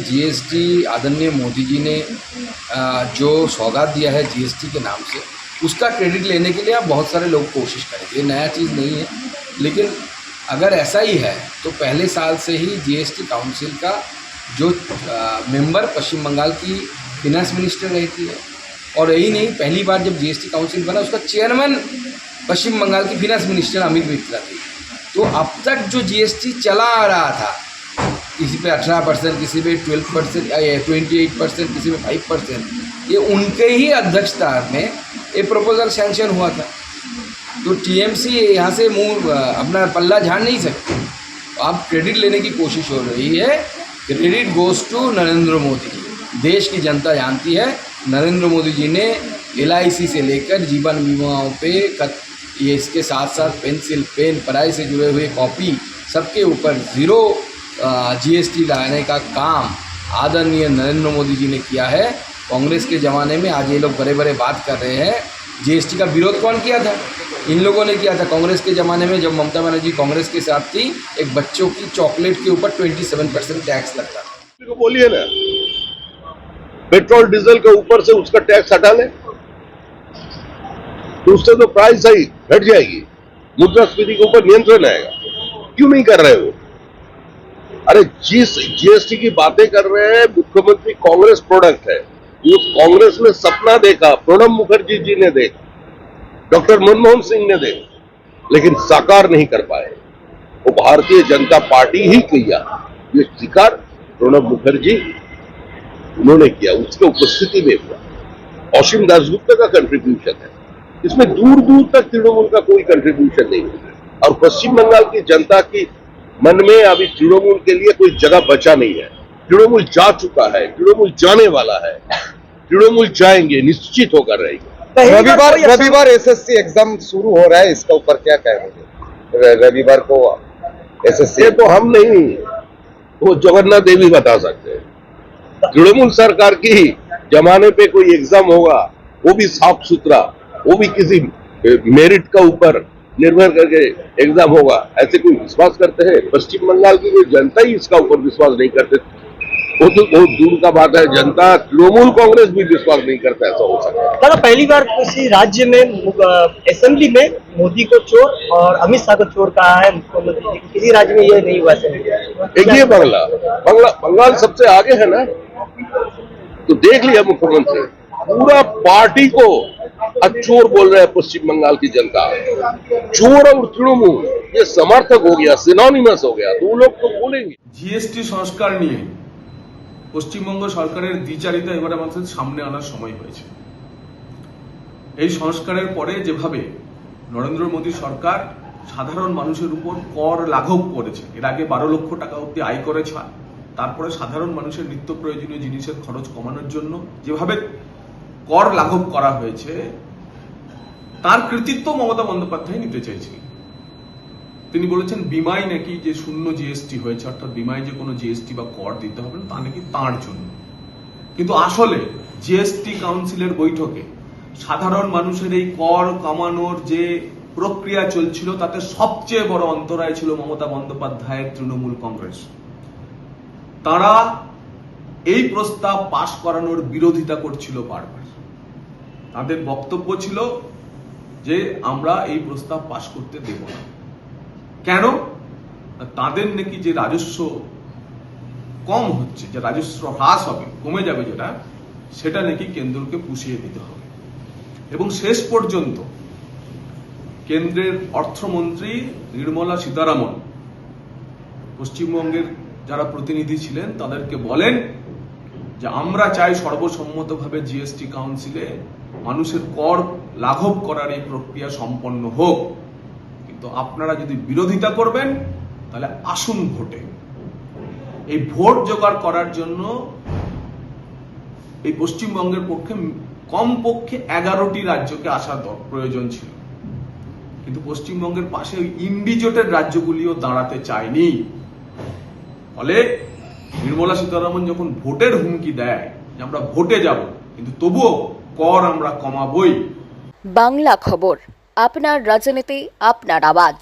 GST आदरणीय मोदी जी ने जो सौगात दिया है जीएसटी के नाम से, उसका क्रेडिट लेने के लिए आप बहुत सारे लोग कोशिश करेंगे। ये नया चीज़ नहीं है, लेकिन अगर ऐसा ही है तो पहले साल से ही जीएसटी काउंसिल का जो मेंबर पश्चिम बंगाल की फिनेंस मिनिस्टर रहती है, और यही नहीं, पहली बार जब जीएसटी काउंसिल बना उसका चेयरमैन पश्चिम बंगाल की फिनेंस मिनिस्टर अमित मित्रा थी। तो अब तक जो जीएसटी चला आ रहा था, किसी पे 18%, किसी पे 12% या 28%, किसी पे 5%, ये उनके ही अध्यक्षता में ये प्रपोजल सैंक्शन हुआ था। तो टीएमसी यहाँ से मुंह अपना पल्ला झाड़ नहीं सकते। अब क्रेडिट लेने की कोशिश हो रही है। Credit goes to Narendra Modi ji. देश की जनता जानती है नरेंद्र मोदी जी ने LIC से लेकर जीवन बीमाओं पे ये इसके साथ साथ पेंसिल, पेन, पढ़ाई से जुड़े हुए कॉपी, सबके ऊपर ज़ीरो जीएसटी लाने का काम आदरणीय नरेंद्र मोदी जी ने किया है। कांग्रेस के ज़माने में आज ये लोग बड़े बड़े बात कर रहे हैं। जीएसटी का विरोध कौन किया था? इन लोगों ने किया था। कांग्रेस के ज़माने में जब ममता बनर्जी कांग्रेस के साथ थी, एक बच्चों की चॉकलेट के ऊपर 27% टैक्स लगता था। बोलिए ना, पेट्रोल डीजल के ऊपर से उसका टैक्स हटा ले तो उससे तो प्राइस सही घट जाएगी, मुद्रास्फीति के ऊपर नियंत्रण आएगा। क्यों नहीं कर रहे हो? अरे जिस जीएसटी की बातें कर रहे हैं मुख्यमंत्री, कांग्रेस प्रोडक्ट है। उस कांग्रेस ने सपना देखा, प्रणब मुखर्जी जी ने देखा, डॉक्टर मनमोहन सिंह ने देखा, लेकिन साकार नहीं कर पाए। वो भारतीय जनता पार्टी ही किया ये शिकार प्रणब मुखर्जी उन्होंने किया, उसके उपस्थिति में हुआ। असीम दासगुप्ता का कंट्रीब्यूशन है इसमें, दूर दूर तक तृणमूल का कोई कंट्रीब्यूशन नहीं है। और पश्चिम बंगाल की जनता की मन में अभी तृणमूल के लिए कोई जगह बचा नहीं है। तृणमूल जा चुका है, तृणमूल जाने वाला है, तृणमूल जाएंगे, निश्चित होकर रहेंगे। रविवार एसएससी एग्जाम शुरू हो रहा है, इसका ऊपर क्या कहेंगे? रविवार को एसएससी तो हम नहीं, वो जगन्नाथ देवी बता सकते हैं। तृणमूल सरकार की जमाने पे कोई एग्जाम होगा, वो भी साफ सुथरा, वो भी किसी मेरिट का ऊपर निर्भर करके एग्जाम होगा, ऐसे कोई विश्वास करते हैं? पश्चिम बंगाल की कोई जनता ही इसका ऊपर विश्वास नहीं करते। वो तो बहुत दूर का बात है, जनता तृणमूल कांग्रेस भी विश्वास नहीं करता ऐसा हो सकता है। दादा, पहली बार किसी राज्य में असेंबली में मोदी को चोर और अमित शाह को चोर कहा है मुख्यमंत्री जी। किसी राज्य में ये नहीं हुआ एक ये बंगाल सबसे आगे है ना, तो देख लिया मुख्यमंत्री, पूरा पार्टी को चोर बोल रहे हैं पश्चिम बंगाल की जनता। चोर और तृणमूल ये समर्थक हो गया, सिनोनिमस हो गया, तो वो लोग तो बोलेंगे। जीएसटी সংস্কার নিয়ে পশ্চিমবঙ্গ সরকারের দ্বিচারিতা এবারে আমাদের সামনে আনার সময় হয়েছে। এই সংস্কারের পরে যেভাবে নরেন্দ্র মোদী সরকার সাধারণ মানুষের উপর কর লাঘব করেছে, এর আগে 12 লক্ষ টাকা অবধি আয় করে ছাড়, তারপরে সাধারণ মানুষের নিত্য প্রয়োজনীয় জিনিসের খরচ কমানোর জন্য যেভাবে কর লাঘব করা হয়েছে, তার কৃতিত্ব মমতা বন্দ্যোপাধ্যায় নিতে চাইছিলেন। তিনি বলেছেন বিমায় নাকি যে শূন্য জিএসটি হয়েছে, অর্থাৎ বিমায় যে কোনো জিএসটি বা কর দিতে হবে না, তা নাকি তাঁর জন্য। কিন্তু আসলে জিএসটি কাউন্সিলের বৈঠকে সাধারণ মানুষের এই কর কমানোর যে প্রক্রিয়া চলছিল, তাতে সবচেয়ে বড় অন্তরায় ছিল মমতা বন্দ্যোপাধ্যায়ের তৃণমূল কংগ্রেস। তারা এই প্রস্তাব পাশ করানোর বিরোধিতা করছিল বারবার। তাদের বক্তব্য ছিল যে আমরা এই প্রস্তাব পাশ করতে দেব না। কেন? তাদের নাকি যে রাজস্ব কম হচ্ছে, যে রাজস্ব হ্রাস হবে, কমে যাবে যেটা, সেটা নাকি কেন্দ্রকে পুষিয়ে দিতে হবে। এবং শেষ পর্যন্ত কেন্দ্রের অর্থমন্ত্রী নির্মলা সীতারামন পশ্চিমবঙ্গের যারা প্রতিনিধি ছিলেন তাদেরকে বলেন যে আমরা চাই সর্বসম্মতভাবে জিএসটি কাউন্সিলে মানুষের কর লাঘব করার এই প্রক্রিয়া সম্পন্ন হোক, কিন্তু আপনারা যদি বিরোধিতা করবেন তাহলে আসুন ভোটে। এই ভোট জোগাড় করার জন্য এই পশ্চিমবঙ্গের পক্ষে কমপক্ষে 11টি রাজ্যকে আসা প্রয়োজন ছিল, কিন্তু পশ্চিমবঙ্গের পাশে ওই ইন্ডিজোটের রাজ্যগুলিও দাঁড়াতে চায়নি। ফলে নির্মলা সীতারামন যখন ভোটের হুমকি দেয় যে আমরা ভোটে যাব, কিন্তু তবুও কর আমরা কমাবই। বাংলা খবর, আপনার রাজনীতি, আপনার আওয়াজ।